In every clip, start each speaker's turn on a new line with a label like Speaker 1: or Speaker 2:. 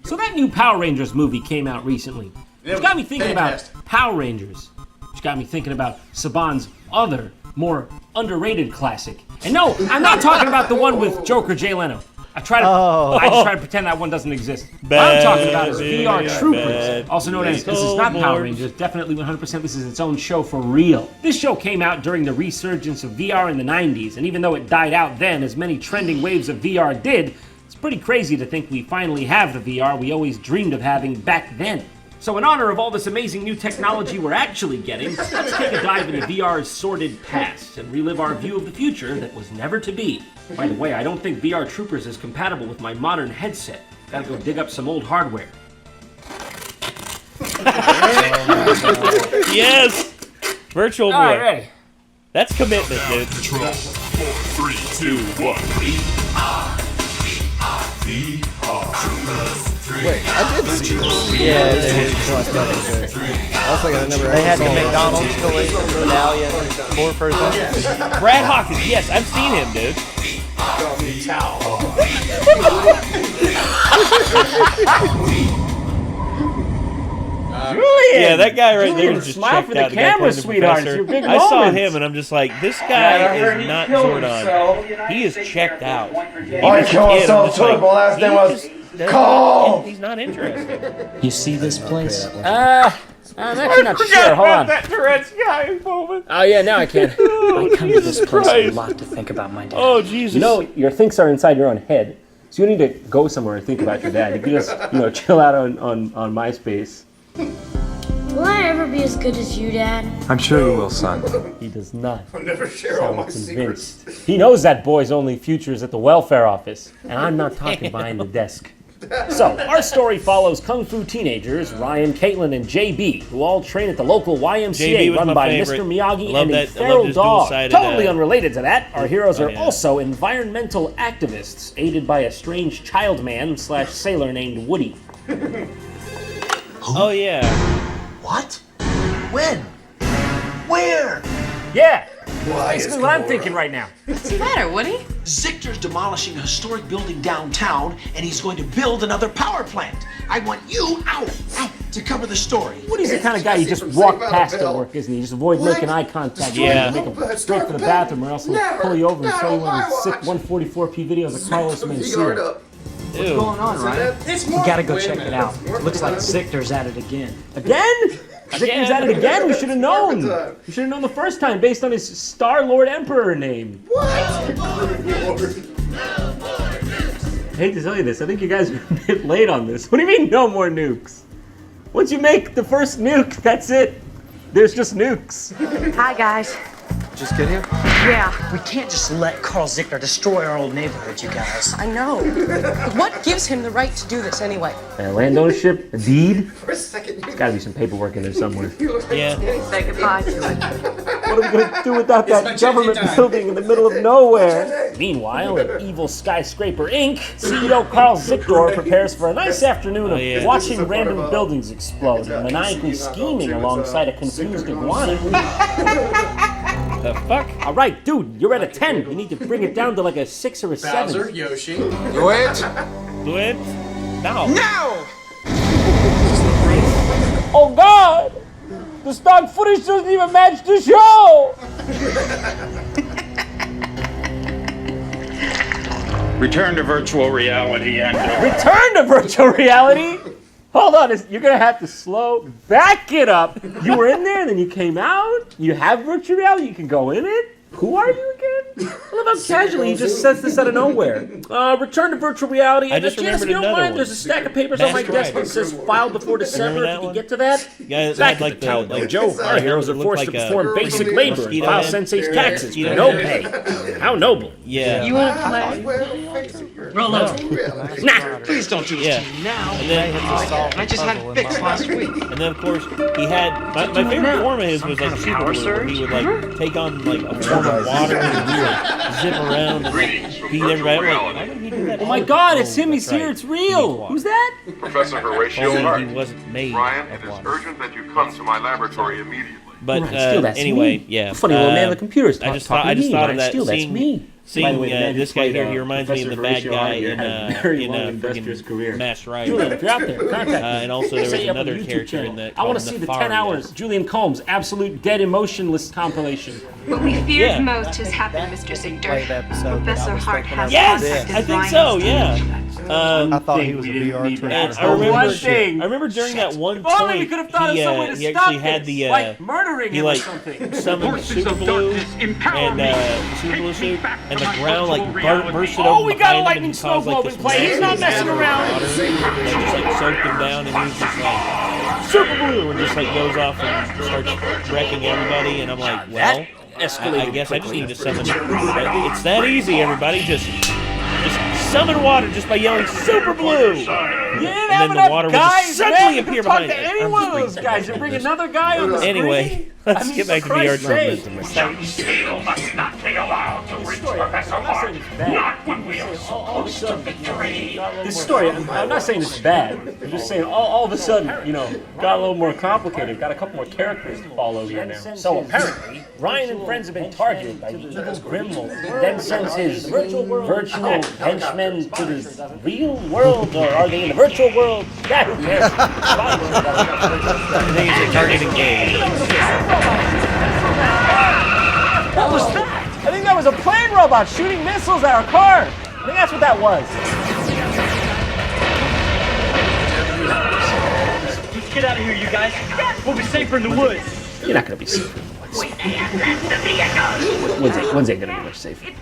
Speaker 1: So that new Power Rangers movie came out recently. It's got me thinking about Power Rangers. It's got me thinking about Saban's other, more underrated classic. And no, I'm not talking about the one with Joker Jay Leno. I just try to pretend that one doesn't exist. What I'm talking about is VR Troopers, also known as, this is not Power Rangers, definitely 100% this is its own show for real. This show came out during the resurgence of VR in the 90s, and even though it died out then, as many trending waves of VR did, it's pretty crazy to think we finally have the VR we always dreamed of having back then. So in honor of all this amazing new technology we're actually getting, let's take a dive into VR's sordid past and relive our view of the future that was never to be. By the way, I don't think VR Troopers is compatible with my modern headset. Gotta go dig up some old hardware.
Speaker 2: Yes! Virtual boy.
Speaker 1: All right.
Speaker 2: That's commitment, dude.
Speaker 3: Control. 4, 3, 2, 1.
Speaker 4: Wait, I did see it.
Speaker 5: Yeah, they had the McDonald's toy medallion, 4-person.
Speaker 2: Brad Hawkins, yes, I've seen him, dude.
Speaker 1: Julian!
Speaker 2: Yeah, that guy right
Speaker 1: Julian,
Speaker 2: there just
Speaker 1: smile
Speaker 2: checked
Speaker 1: for the
Speaker 2: out.
Speaker 1: camera,
Speaker 2: playing the
Speaker 1: sweetheart.
Speaker 2: professor.
Speaker 1: It's your big
Speaker 2: I saw
Speaker 1: moment.
Speaker 2: him and I'm just like, this guy is not Zordon. He is checked out.
Speaker 6: I killed myself too, but last name was Cole.
Speaker 2: He's not interested.
Speaker 5: You see this place?
Speaker 1: I'm actually not sure. Hold on.
Speaker 2: That Tourette's guy moment.
Speaker 1: Oh yeah, now I can.
Speaker 5: I come to this place
Speaker 2: Christ.
Speaker 5: a lot to think about my dad.
Speaker 2: Oh, Jesus.
Speaker 1: You know, your thinks are inside your own head, so you need to go somewhere and think about your dad. You can just, chill out on MySpace.
Speaker 7: Will I ever be as good as you, Dad?
Speaker 4: I'm sure you will, son.
Speaker 1: He does not.
Speaker 6: I'll never share all my secrets.
Speaker 1: Convinced. He knows that boy's only future is at the welfare office, and I'm not talking behind the desk. So, our story follows Kung Fu teenagers, Ryan, Caitlin, and JB, who all train at the local
Speaker 2: JB
Speaker 1: YMCA
Speaker 2: was
Speaker 1: run
Speaker 2: my
Speaker 1: by
Speaker 2: favorite.
Speaker 1: Mr. Miyagi
Speaker 2: Love
Speaker 1: and a
Speaker 2: that- I love
Speaker 1: feral
Speaker 2: this
Speaker 1: dog.
Speaker 2: dual-sided,
Speaker 1: Totally unrelated to that, our heroes are
Speaker 2: yeah.
Speaker 1: also environmental activists, aided by a strange child man / sailor named Woody.
Speaker 2: Oh, yeah.
Speaker 8: What? When? Where?
Speaker 1: Yeah,
Speaker 6: Why
Speaker 1: basically what I'm thinking right now.
Speaker 9: What's the matter, Woody?
Speaker 8: Zictor's demolishing a historic building downtown, and he's going to build another power plant. I want you out to cover the story.
Speaker 1: Woody's the kind of guy you just walk past at work, isn't he? You just avoid making eye contact.
Speaker 2: Yeah.
Speaker 1: Make him straight for the bathroom, or else he'll pull you over and show you one of his sick 144p videos of Carlos Mencia.
Speaker 5: What's going on, Ryan? We gotta go check it out. Looks like Zictor's at it again.
Speaker 1: Again? Victor's at it again? We should have known. We should have known the first time based on his Star-Lord Emperor name. I hate to tell you this, I think you guys are a bit late on this. What do you mean, no more nukes? Once you make the first nuke, that's it. There's just nukes.
Speaker 7: Hi, guys.
Speaker 4: Just get here?
Speaker 7: Yeah,
Speaker 5: We can't just let Carl Zictor destroy our old neighborhood, you guys.
Speaker 9: I know. But what gives him the right to do this anyway?
Speaker 1: Land ownership, a deed.
Speaker 6: For a second,
Speaker 1: There's gotta be some paperwork in there somewhere.
Speaker 2: Yeah.
Speaker 7: say goodbye to it.
Speaker 1: What are we gonna do without that government building in the middle of nowhere? Meanwhile, at Evil Skyscraper Inc., CEO Carl Zictor prepares for a nice afternoon of
Speaker 2: yeah.
Speaker 1: watching random buildings explode and maniacally scheming alongside a confused iguana.
Speaker 2: The fuck?
Speaker 1: All right, dude, you're at a 10. You need to bring it down to like a 6 or a 7.
Speaker 6: Yoshi.
Speaker 4: Do it!
Speaker 2: Do it? No.
Speaker 4: Now!
Speaker 1: Oh God! The stock footage doesn't even match the show!
Speaker 3: Return to virtual reality and
Speaker 1: Return to virtual reality? Hold on, you're gonna have to back it up. You were in there, and then you came out. You have virtual reality, you can go in it. Who are you again? I love how casually he just says this out of nowhere. Return to virtual reality.
Speaker 2: I just
Speaker 1: Janice, if
Speaker 2: remembered
Speaker 1: you don't
Speaker 2: another
Speaker 1: mind,
Speaker 2: one.
Speaker 1: there's a stack of papers on my
Speaker 2: Masked
Speaker 1: desk that
Speaker 2: Rider.
Speaker 1: says filed before December.
Speaker 2: that
Speaker 1: If you can
Speaker 2: one?
Speaker 1: get to that.
Speaker 2: Guy that
Speaker 1: Back
Speaker 2: had
Speaker 1: at
Speaker 2: like
Speaker 1: the town,
Speaker 2: like
Speaker 1: Joe, our heroes are
Speaker 2: looked
Speaker 1: forced
Speaker 2: like
Speaker 1: to
Speaker 2: a
Speaker 1: perform basic labor and
Speaker 2: mosquito
Speaker 1: file
Speaker 2: head.
Speaker 1: sensei's taxes for
Speaker 2: Mosquito
Speaker 1: no
Speaker 2: head.
Speaker 1: pay. How noble.
Speaker 2: Yeah.
Speaker 9: You want to play?
Speaker 5: Roll over.
Speaker 1: Nah.
Speaker 5: Please don't do this
Speaker 2: Yeah.
Speaker 5: to me now.
Speaker 2: And then,
Speaker 5: I just had it fixed last week.
Speaker 2: and then of course he had my favorite form of his was like super glue, where he would like take on like a form of water and he would zip around and like, beat everybody. I'm like, why did he do that?
Speaker 1: Oh my God, it's him. He's here. It's real. Who's that?
Speaker 10: Professor Horatio
Speaker 2: Only
Speaker 10: Hart.
Speaker 2: he wasn't made
Speaker 10: Ryan,
Speaker 2: of
Speaker 10: it is
Speaker 2: water.
Speaker 10: urgent that you come to my laboratory immediately.
Speaker 2: But
Speaker 1: Ryan Steele, that's
Speaker 2: anyway,
Speaker 1: me.
Speaker 2: yeah.
Speaker 1: Funny little man on the computer's
Speaker 2: I just
Speaker 1: talking
Speaker 2: thought
Speaker 1: to me.
Speaker 2: of
Speaker 1: Ryan
Speaker 2: that
Speaker 1: Steele, that's
Speaker 2: seeing
Speaker 1: me.
Speaker 2: seeing this guy here, he reminds me of the bad guy in freaking Mass Rider.
Speaker 1: Julian, if you're out there, contact me.
Speaker 2: And also there was another character in that.
Speaker 1: I want to see the 10 hours Julian Combs absolute dead emotionless compilation.
Speaker 11: What we feared most has happened, Mr. Victor. Professor Hart has
Speaker 2: Yes, I think so. Yeah.
Speaker 4: I thought he was a VR trainer.
Speaker 2: I remember during that one point,
Speaker 1: Only we could have thought of some way to
Speaker 2: he
Speaker 1: stop
Speaker 2: actually had the
Speaker 1: like murdering
Speaker 2: he
Speaker 1: him
Speaker 2: like
Speaker 1: or something.
Speaker 2: summoned Super Blue and Super Blue suit, and the ground like bursted open.
Speaker 1: Oh, we got a
Speaker 2: behind him
Speaker 1: lightning
Speaker 2: and
Speaker 1: snow
Speaker 2: caused, like,
Speaker 1: globe in
Speaker 2: this
Speaker 1: play. He's not messing around.
Speaker 2: Water, that just like soaked him down, and he was just like Super Blue, and just like goes off and starts wrecking everybody. And I'm like, well, I guess I just need to summon. It's that easy, everybody. Just summon water just by yelling Super Blue.
Speaker 1: You didn't
Speaker 2: and
Speaker 1: have
Speaker 2: then the water will just suddenly appear behind
Speaker 1: it.
Speaker 2: it.
Speaker 1: Any one of those guys, you bring another guy on the screen.
Speaker 2: Anyway, let's get back to VR
Speaker 1: Christ's
Speaker 2: Trainer.
Speaker 3: You must not be allowed to reach Professor Hart. Not when we are supposed to victory.
Speaker 1: This story, I'm not saying it's bad. I'm just saying all of a sudden, got a little more complicated. Got a couple more characters to follow here now. So apparently, Ryan and friends have been targeted by the evil Grimlord. Then sends his virtual henchmen to the real world, or are they in the virtual world? Yeah, who cares?
Speaker 2: I think it's a targeting game.
Speaker 1: What was that? I think that was a plane robot shooting missiles at our car. I think that's what that was.
Speaker 5: Let's get out of here, you guys. We'll be safer in the woods.
Speaker 1: You're not going to be safe in the woods. Woods ain't going to be much safer.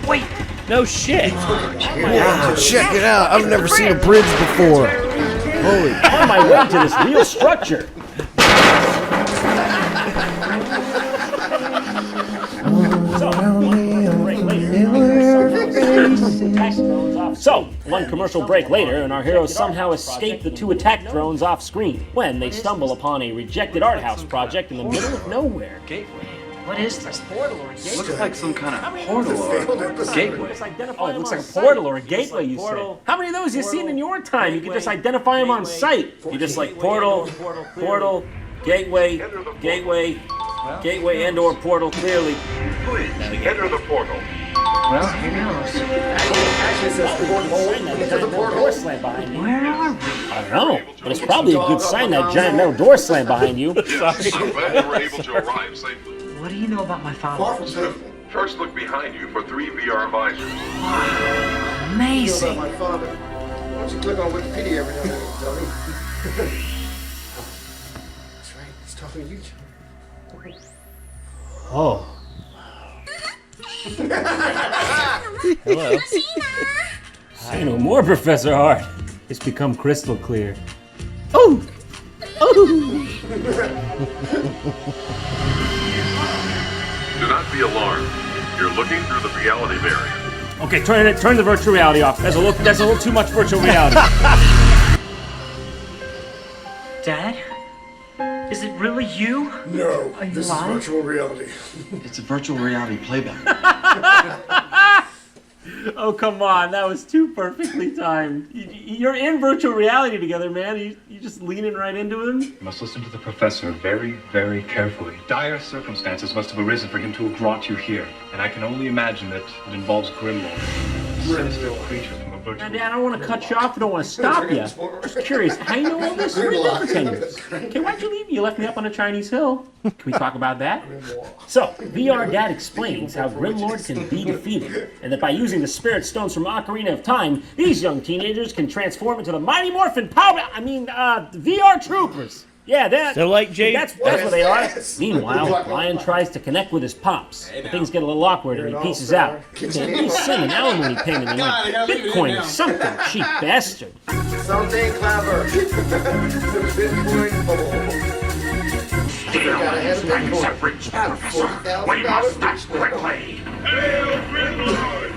Speaker 11: Wait.
Speaker 2: No shit.
Speaker 4: Wow, check it out. I've never seen a bridge before. Holy.
Speaker 1: On my way to this real structure. So, one commercial break later, and our heroes somehow escape the two attack drones off screen when they stumble upon a rejected art house project in the middle of nowhere.
Speaker 5: What is this?
Speaker 12: Looks like some kind of portal or gateway.
Speaker 1: Oh, it looks like a portal or a gateway, you say. How many of those you seen in your time? You can just identify them on sight. You just like portal, gateway, gateway and or portal, clearly.
Speaker 10: Please, enter the portal.
Speaker 5: Well, here goes.
Speaker 1: Actually, it says the portal slam behind you.
Speaker 5: Where are we?
Speaker 1: I don't know, but it's probably a good sign that giant metal door slam behind you.
Speaker 10: Yes, I'm glad you were able to arrive safely.
Speaker 5: What do you know about my father?
Speaker 10: First, look behind you for 3 VR visors.
Speaker 5: Amazing.
Speaker 6: My father. Why don't you click on Wikipedia every now and then, Tony? That's right. He's talking to you, John.
Speaker 1: Oh.
Speaker 2: Hello.
Speaker 1: Say no more, Professor Hart. It's become crystal clear. Oh! Oh!
Speaker 10: Do not be alarmed. You're looking through the reality barrier.
Speaker 1: Okay, turn the virtual reality off. That's a little too much virtual reality.
Speaker 5: Dad? Is it really you?
Speaker 6: No,
Speaker 5: Are you
Speaker 6: this
Speaker 5: alive?
Speaker 6: is virtual reality.
Speaker 12: It's a virtual reality playback.
Speaker 1: Oh, come on. That was too perfectly timed. You're in virtual reality together, man. You just leaning right into him.
Speaker 13: You must listen to the professor very, very carefully. Dire circumstances must have arisen for him to have brought you here. And I can only imagine that it involves Grimlord, a sinister creature from a virtual...
Speaker 1: Now, Dad, I don't want to cut you off. I don't want to stop you. Just curious, how you know all this? You've been there for 10 years. Okay, why'd you leave? You left me up on a Chinese hill. Can we talk about that? So, VR Dad explains how Grimlord can be defeated, and that by using the Spirit Stones from Ocarina of Time, these young teenagers can transform into the Mighty Morphin VR Troopers. Yeah,
Speaker 2: So like Jay,
Speaker 1: that's what they are. Meanwhile, Ryan tries to connect with his pops, but things get a little awkward and he pieces out. He's sending alimony payment in like Bitcoin or something, cheap bastard.
Speaker 6: Something clever. Bitcoin bowl.
Speaker 3: Things have reached the professor. We must act quickly. Hail Grimlord!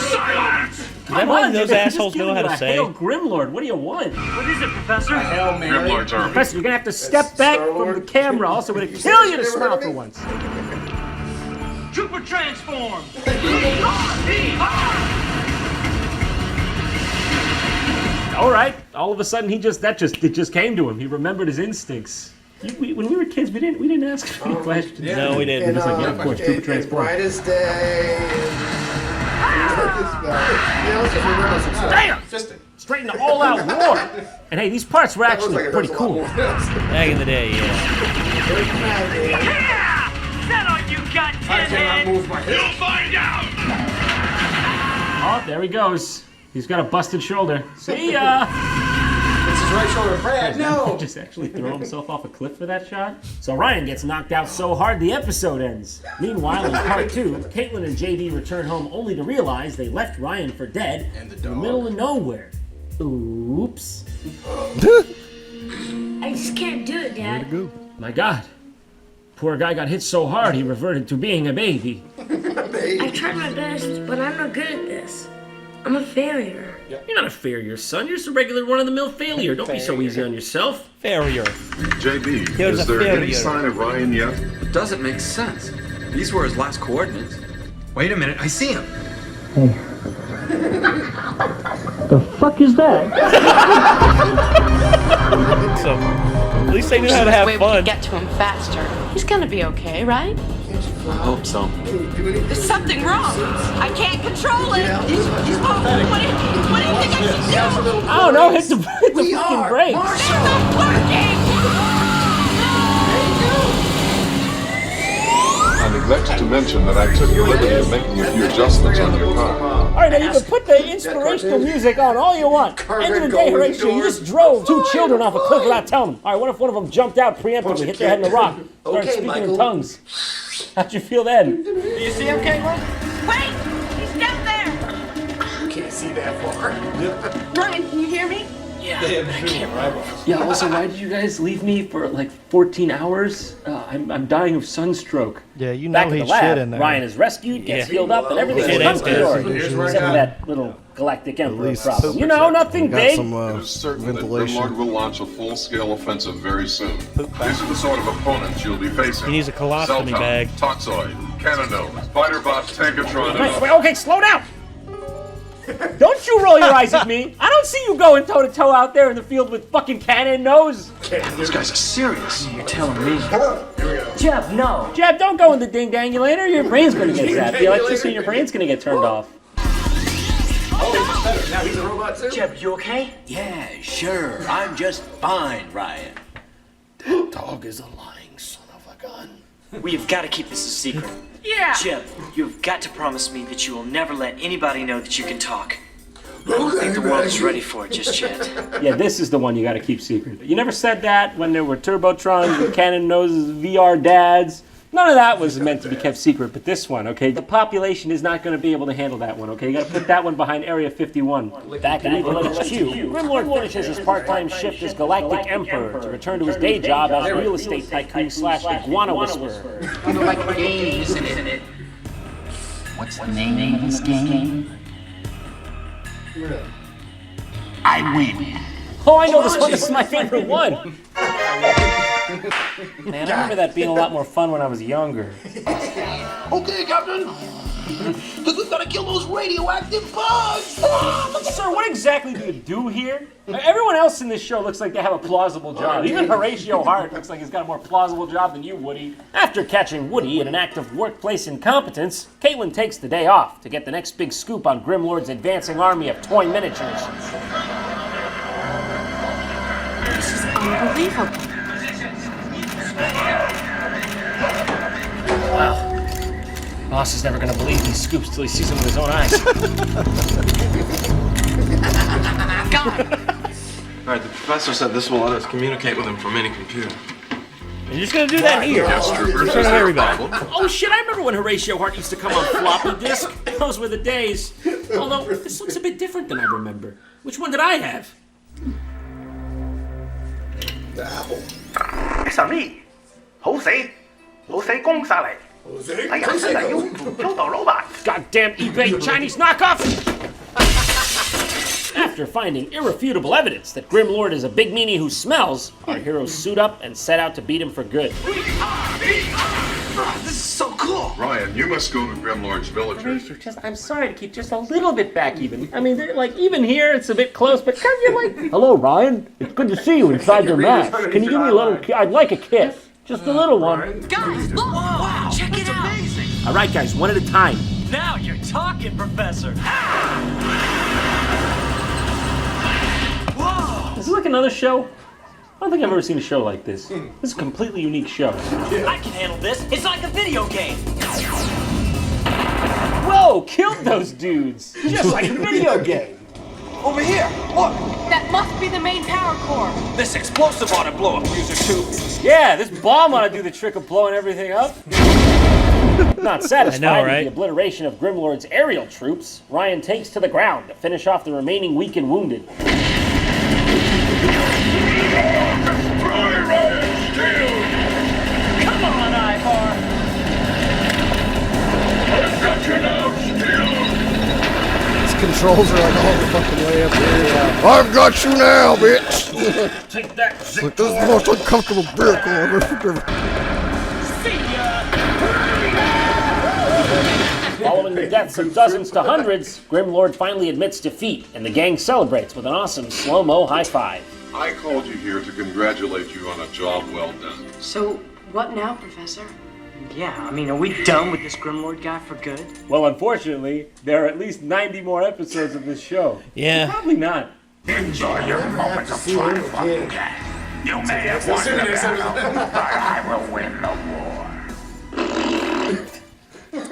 Speaker 3: Silence!
Speaker 2: That one those assholes know how to say.
Speaker 1: Hail Grimlord, what do you want?
Speaker 5: What is it, Professor?
Speaker 10: Grimlord's army.
Speaker 1: Professor, you're gonna have to step back from the camera. Also, we're gonna kill you to smile for once.
Speaker 5: Trooper transform!
Speaker 1: All right. All of a sudden, it just came to him. He remembered his instincts. When we were kids, we didn't ask any questions.
Speaker 2: No, we didn't.
Speaker 1: We're just like, yeah, of course, Trooper Transport.
Speaker 6: Brightest day.
Speaker 1: Damn! Straight into all-out war. And hey, these parts were actually pretty cool.
Speaker 2: Back in the day, yeah.
Speaker 3: That all you got, Tinhead? You'll find out!
Speaker 1: Oh, there he goes. He's got a busted shoulder. See ya!
Speaker 8: It's his right shoulder, Brad. No!
Speaker 1: Just actually throw himself off a cliff for that shot? So Ryan gets knocked out so hard the episode ends. Meanwhile, in part 2, Caitlin and JD return home only to realize they left Ryan for dead in the middle of nowhere. Oops.
Speaker 7: I just can't do it, Dad.
Speaker 1: My God. Poor guy got hit so hard he reverted to being a baby.
Speaker 7: I tried my best, but I'm not good at this. I'm a failure.
Speaker 1: You're not a failure, son. You're just a regular run-of-the-mill failure. Don't be so easy on yourself.
Speaker 2: Failure.
Speaker 10: JB,
Speaker 2: Here's
Speaker 10: is
Speaker 2: a
Speaker 10: there any
Speaker 2: failure.
Speaker 10: sign of Ryan yet?
Speaker 12: It doesn't make sense. These were his last coordinates.
Speaker 8: Wait a minute, I see him.
Speaker 1: The fuck is that?
Speaker 2: So, at least they knew how to have
Speaker 9: We
Speaker 2: fun.
Speaker 9: can get to him faster. He's gonna be okay, right?
Speaker 12: I hope so.
Speaker 9: There's something wrong. I can't control it. What do you think I should do?
Speaker 1: I don't know. Hit the fucking brakes.
Speaker 9: It's not working.
Speaker 10: I neglected to mention that I took the liberty of making a few adjustments on your car.
Speaker 1: All right, now you can put the inspirational music on all you want. End of the day, Horatio, you just drove 2 children off a cliff without telling them. All right, what if one of them jumped out preemptively, hit their head in the rock, started speaking in tongues? How'd you feel then?
Speaker 8: Do you see him, Caitlin?
Speaker 9: Wait! He's down there!
Speaker 8: Can't see that far.
Speaker 9: Ryan, can you hear me?
Speaker 1: Yeah, also, why did you guys leave me for like 14 hours? I'm dying of sunstroke.
Speaker 4: Yeah, you know
Speaker 1: Back at the
Speaker 4: he's
Speaker 1: lab,
Speaker 4: shit in there.
Speaker 1: Ryan is rescued, gets healed up, and everything's
Speaker 2: Shit
Speaker 1: hunky-dory.
Speaker 2: is
Speaker 1: Except for that little galactic emperor
Speaker 4: least
Speaker 1: problem. You know, nothing
Speaker 4: got
Speaker 1: big.
Speaker 4: some
Speaker 10: It is certain that
Speaker 4: ventilation.
Speaker 10: Grimlord will launch a full-scale offensive very soon. These are the sort of opponents you'll be facing.
Speaker 2: He needs a colostomy
Speaker 10: Celltown,
Speaker 2: bag.
Speaker 10: Toxoid, Cannon, Spider-Bot, Tankatron, and
Speaker 1: Wait, okay, slow down. Don't you roll your eyes at me. I don't see you going toe-to-toe out there in the field with fucking cannon nose.
Speaker 8: Those guys are serious.
Speaker 12: You're telling me.
Speaker 5: Jeb, no.
Speaker 1: Jeb, don't go in the ding-dangulator. Your brain's gonna get zapped. The electricity in your brain's gonna get turned off.
Speaker 8: Oh, he's better. Now he's a robot too.
Speaker 5: Jeb, you okay?
Speaker 14: Yeah, sure. I'm just fine, Ryan.
Speaker 4: That dog is a lying son of a gun.
Speaker 5: We've got to keep this a secret.
Speaker 9: Yeah!
Speaker 5: Jeb, you've got to promise me that you will never let anybody know that you can talk. I don't think the world is ready for it just yet.
Speaker 1: Yeah, this is the one you gotta keep secret. You never said that when there were Turbotrons and Cannon Noses, VR dads. None of that was meant to be kept secret, but this one, okay? The population is not gonna be able to handle that one, okay? You gotta put that one behind Area 51. Back at Eagle HQ, Grimlord finishes his part-time shift as Galactic Emperor to return to his day job as real estate tycoon / iguana whisperer.
Speaker 14: Kind of like a game, isn't it? What's the name of this game? I win.
Speaker 1: Oh, I know this one. This is my favorite one. Man, I remember that being a lot more fun when I was younger.
Speaker 14: Okay, Captain. Because we've got to kill those radioactive bugs.
Speaker 1: Sir, what exactly do you do here? Everyone else in this show looks like they have a plausible job. Even Horatio Hart looks like he's got a more plausible job than you, Woody. After catching Woody in an act of workplace incompetence, Caitlin takes the day off to get the next big scoop on Grimlord's advancing army of toy miniatures.
Speaker 9: This is unbelievable.
Speaker 1: Wow. Boss is never gonna believe these scoops till he sees them with his own eyes.
Speaker 15: Alright, the professor said this will let us communicate with him from any computer.
Speaker 2: You're just gonna do that here.
Speaker 10: Yes, troopers,
Speaker 2: In front of everybody.
Speaker 1: Oh shit, I remember when Horatio Hart used to come on floppy disk. Those were the days. Although, this looks a bit different than I remember. Which one did I have?
Speaker 3: Sammy, 好死，老死攻晒嚟。哎呀，真係要遭到老闆。
Speaker 1: Goddamn eBay Chinese knockoff! After finding irrefutable evidence that Grimlord is a big meanie who smells, our heroes suit up and set out to beat him for good.
Speaker 8: This is so cool.
Speaker 10: Ryan, you must go to Grimlord's villagers.
Speaker 1: I'm sorry to keep just a little bit back even. I mean, even here it's a bit close, but come you're like... Hello, Ryan. It's good to see you inside your mask. Can you give me a little... I'd like a kiss. Just a little one.
Speaker 9: Guys, look! Wow, check it out! Amazing.
Speaker 1: All right, guys, one at a time.
Speaker 5: Now you're talking, Professor. Whoa!
Speaker 1: Is this like another show? I don't think I've ever seen a show like this. This is a completely unique show.
Speaker 5: I can handle this. It's like a video game.
Speaker 1: Whoa, killed those dudes. Just like a video game.
Speaker 8: Over here, look!
Speaker 9: That must be the main power core.
Speaker 8: This explosive ought to blow up user too.
Speaker 1: Yeah, this bomb ought to do the trick of blowing everything up. Not satisfied with the obliteration of Grimlord's aerial troops, Ryan takes to the ground to finish off the remaining weak and wounded.
Speaker 3: Come on, Ivor! I've got you now, Steel!
Speaker 4: His controls are like all the fucking way up here. I've got you now, bitch!
Speaker 3: Take that,
Speaker 4: It's like, this is the most uncomfortable vehicle I've ever...
Speaker 3: See ya!
Speaker 1: Following the deaths of dozens to hundreds, Grimlord finally admits defeat, and the gang celebrates with an awesome slow-mo high five.
Speaker 10: I called you here to congratulate you on a job well done.
Speaker 11: So, what now, Professor?
Speaker 5: Yeah, I mean, are we done with this Grimlord guy for good?
Speaker 1: Well, unfortunately, there are at least 90 more episodes of this show.
Speaker 2: Yeah.
Speaker 1: Probably not.
Speaker 3: Enjoy your moment of triumph. You may have won the battle, but I will win the war.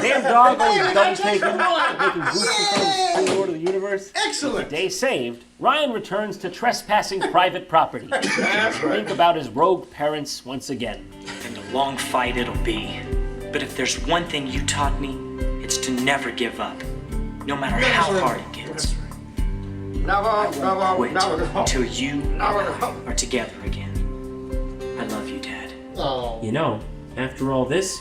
Speaker 1: Damn dog, are you double taking, making boosters on the Lord of the Universe?
Speaker 14: Excellent!
Speaker 1: Day saved, Ryan returns to trespassing private property. Think about his rogue parents once again.
Speaker 5: And a long fight it'll be. But if there's one thing you taught me, it's to never give up. No matter how hard it gets. I won't quit until you are together again. I love you, Dad.
Speaker 1: You know, after all this,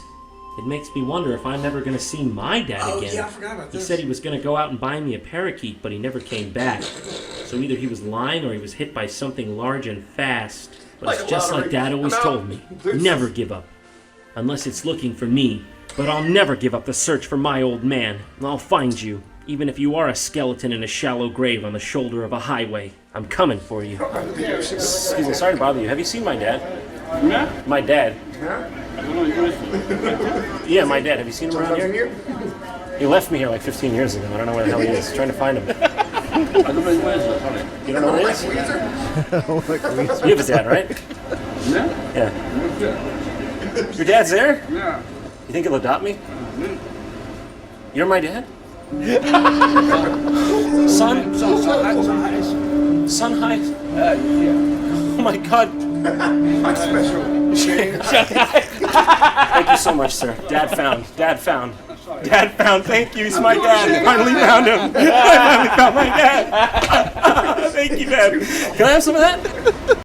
Speaker 1: it makes me wonder if I'm ever going to see my dad again.
Speaker 14: Yeah, I forgot about this.
Speaker 1: He said he was going to go out and buy me a parakeet, but he never came back. So either he was lying or he was hit by something large and fast. But it's just like Dad always told me, never give up. Unless it's looking for me. But I'll never give up the search for my old man. I'll find you, even if you are a skeleton in a shallow grave on the shoulder of a highway. I'm coming for you. Excuse me, sorry to bother you. Have you seen my dad?
Speaker 3: Yeah?
Speaker 1: My dad.
Speaker 3: Yeah? I don't know, you guys.
Speaker 1: Yeah, my dad. Have you seen him around here? He left me here like 15 years ago. I don't know where the hell he is. Trying to find him.
Speaker 3: I don't know where he is.
Speaker 1: You don't know where he is? You have a dad, right?
Speaker 3: Yeah?
Speaker 1: Yeah. Your dad's there?
Speaker 3: Yeah.
Speaker 1: You think he'll adopt me? You're my dad? Son? Son High?
Speaker 3: Yeah.
Speaker 1: Oh my God.
Speaker 14: I'm special.
Speaker 1: Thank you so much, sir. Dad found. Dad found. Dad found. Thank you. He's my dad. I finally found him. I finally found my dad. Thank you, Dad. Can I have some of that?